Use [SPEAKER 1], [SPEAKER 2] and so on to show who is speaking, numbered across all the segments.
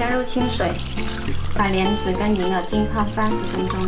[SPEAKER 1] 加入清水，把莲子跟银耳浸泡30分钟。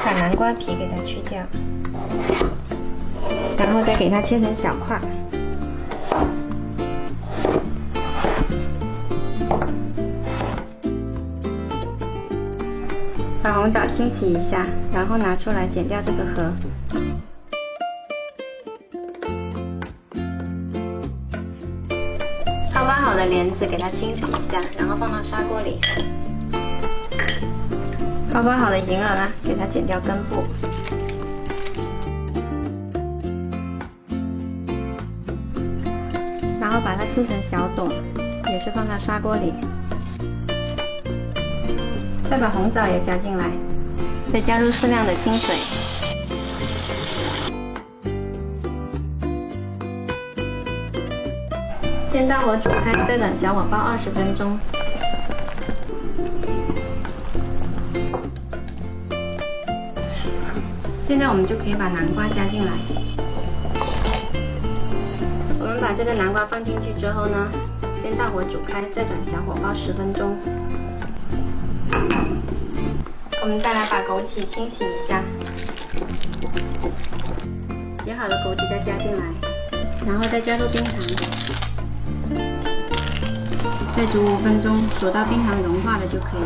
[SPEAKER 1] 把南瓜皮给它去掉，然后再给它切成小块。把红枣清洗一下，然后拿出来剪掉这个核。泡发好的莲子给它清洗一下，然后放到砂锅里。泡发好的银耳呢，给它剪掉根部。然后把它撕成小朵，也是放到砂锅里。再把红枣也加进来，再加入适量的清水。先大火煮开，再转小火煲20分钟。现在我们就可以把南瓜加进来。我们把这个南瓜放进去之后呢，先大火煮开，再转小火煲10分钟。我们再来把枸杞清洗一下，洗好的枸杞再加进来，然后再加入冰糖，再煮5分钟，煮到冰糖融化了就可以。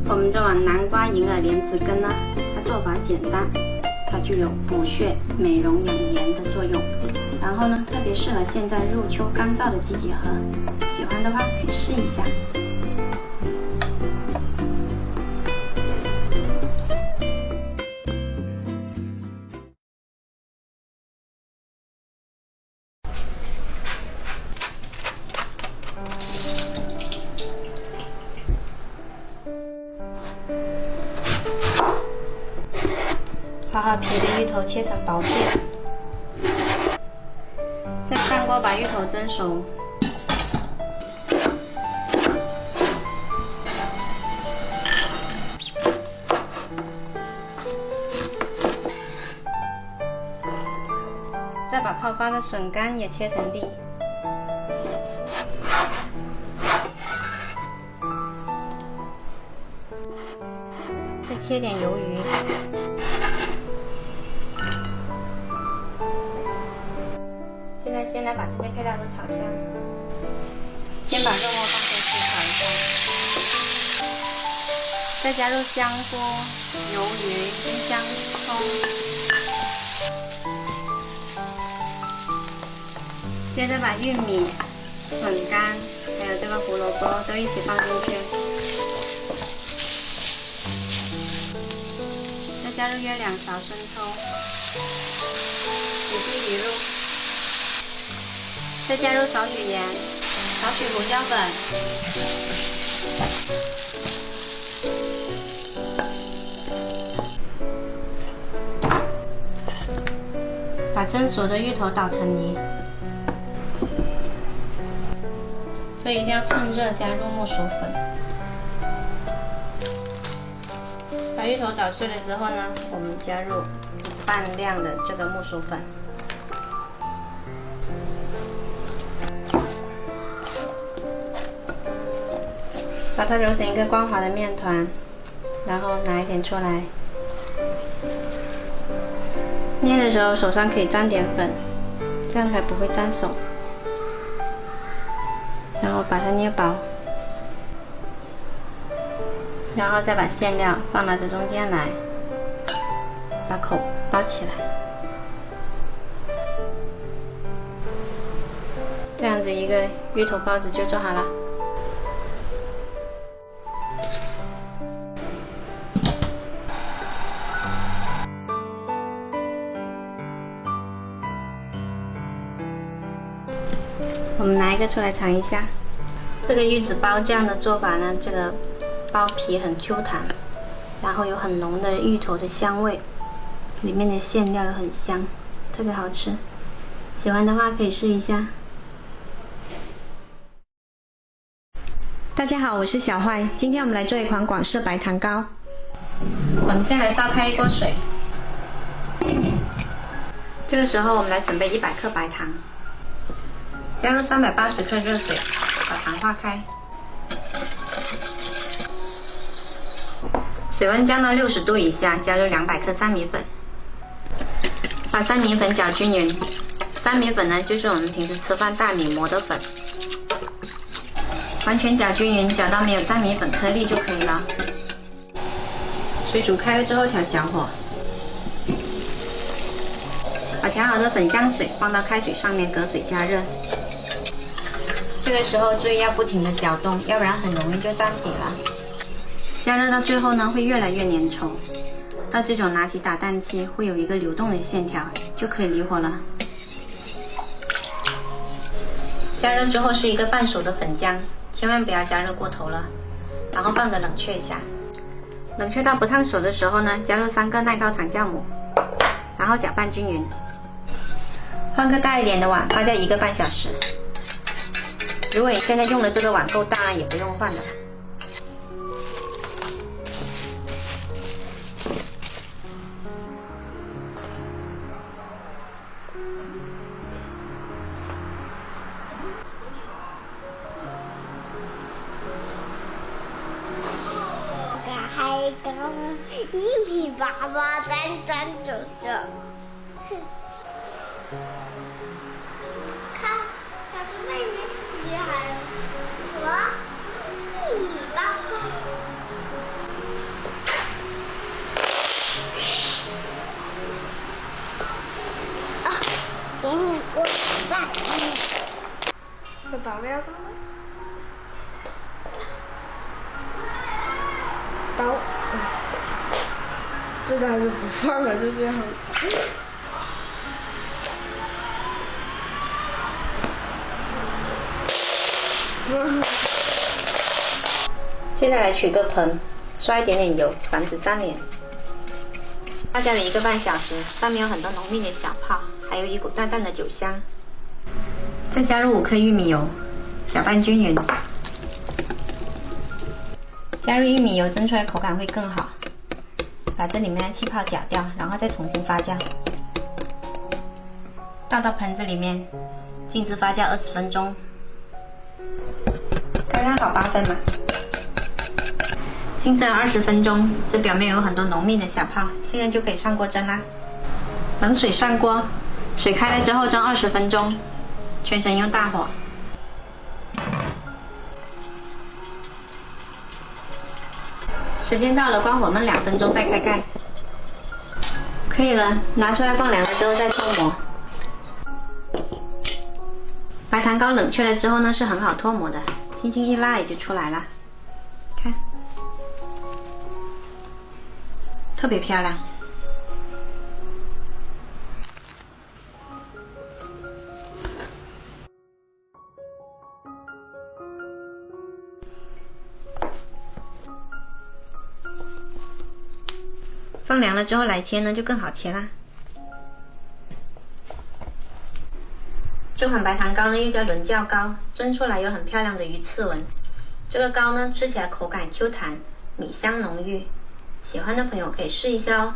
[SPEAKER 1] 我们这碗南瓜银耳莲子羹呢，它做法简单，它具有补血、美容、养颜的作用。然后呢，特别适合现在入秋干燥的季节喝。喜欢的话可以试一下。刨好皮的芋头切成薄片，再上锅把芋头蒸熟。再把泡发的笋干也切成粒。再切点鱿鱼。现在先来把这些配料都炒香，先把肉末放进去炒一下，再加入香菇、鱿鱼、生姜、葱，接着把玉米、笋干还有这个胡萝卜都一起放进去，再加入约2勺生抽，仔细一入。再加入少许盐，少许胡椒粉，把蒸熟的芋头捣成泥，所以一定要趁热加入木薯粉。把芋头捣碎了之后呢，我们加入半量的这个木薯粉。把它揉成一个光滑的面团，然后拿一点出来，捏的时候手上可以沾点粉，这样才不会沾手。然后把它捏薄，然后再把馅料放到这中间来，把口包起来，这样子一个芋头包子就做好了。我们拿一个出来尝一下。这个玉子包酱的做法呢，这个包皮很 Q 弹，然后有很浓的芋头的香味，里面的馅料又很香，特别好吃。喜欢的话可以试一下。大家好，我是小坏，今天我们来做一款广式白糖糕。我们先来烧开一锅水，这个时候我们来准备100克白糖，加入380克热水，把糖化开。水温降到60度以下，加入200克粘米粉，把粘米粉搅均匀。粘米粉呢，就是我们平时吃饭大米磨的粉，完全搅均匀，搅到没有粘米粉颗粒就可以了。水煮开了之后调小火，把调好的粉浆水放到开水上面，隔水加热。这个时候注意要不停的搅动，要不然很容易就粘底了。加热到最后呢，会越来越粘稠，到这种拿起打蛋器会有一个流动的线条，就可以离火了。加热之后是一个半熟的粉浆，千万不要加热过头了，然后放着冷却一下。冷却到不烫手的时候呢，加入3个耐高糖酵母，然后搅拌均匀。换个大一点的碗，发酵1个半小时。如果你现在用的这个碗够大，也不用换了。
[SPEAKER 2] 还高1米88，站走着。看，小猪妹你厉害了，我1米8高。啊，给你过一半。
[SPEAKER 3] 要倒了呀，倒了。刀，这个还是不放了，就这样。
[SPEAKER 1] 接下来取个盆，刷一点点油，防止粘连。发酵了1个半小时，上面有很多浓密的小泡，还有一股淡淡的酒香。再加入5克玉米油，搅拌均匀。加入玉米油，蒸出来口感会更好。把这里面的气泡搅掉，然后再重新发酵。倒到盆子里面，静置发酵20分钟。刚刚好8分嘛。静置了20分钟，这表面有很多浓密的小泡，现在就可以上锅蒸啦。冷水上锅，水开了之后蒸20分钟，全程用大火。时间到了，关火焖2分钟，再开盖。可以了，拿出来放凉了之后再脱模。白糖糕冷却了之后呢，是很好脱模的，轻轻一拉也就出来了。看，特别漂亮。放凉了之后来切呢，就更好切啦。这款白糖糕呢又叫伦教糕，蒸出来有很漂亮的鱼刺纹。这个糕呢吃起来口感 Q 弹，米香浓郁，喜欢的朋友可以试一下哦。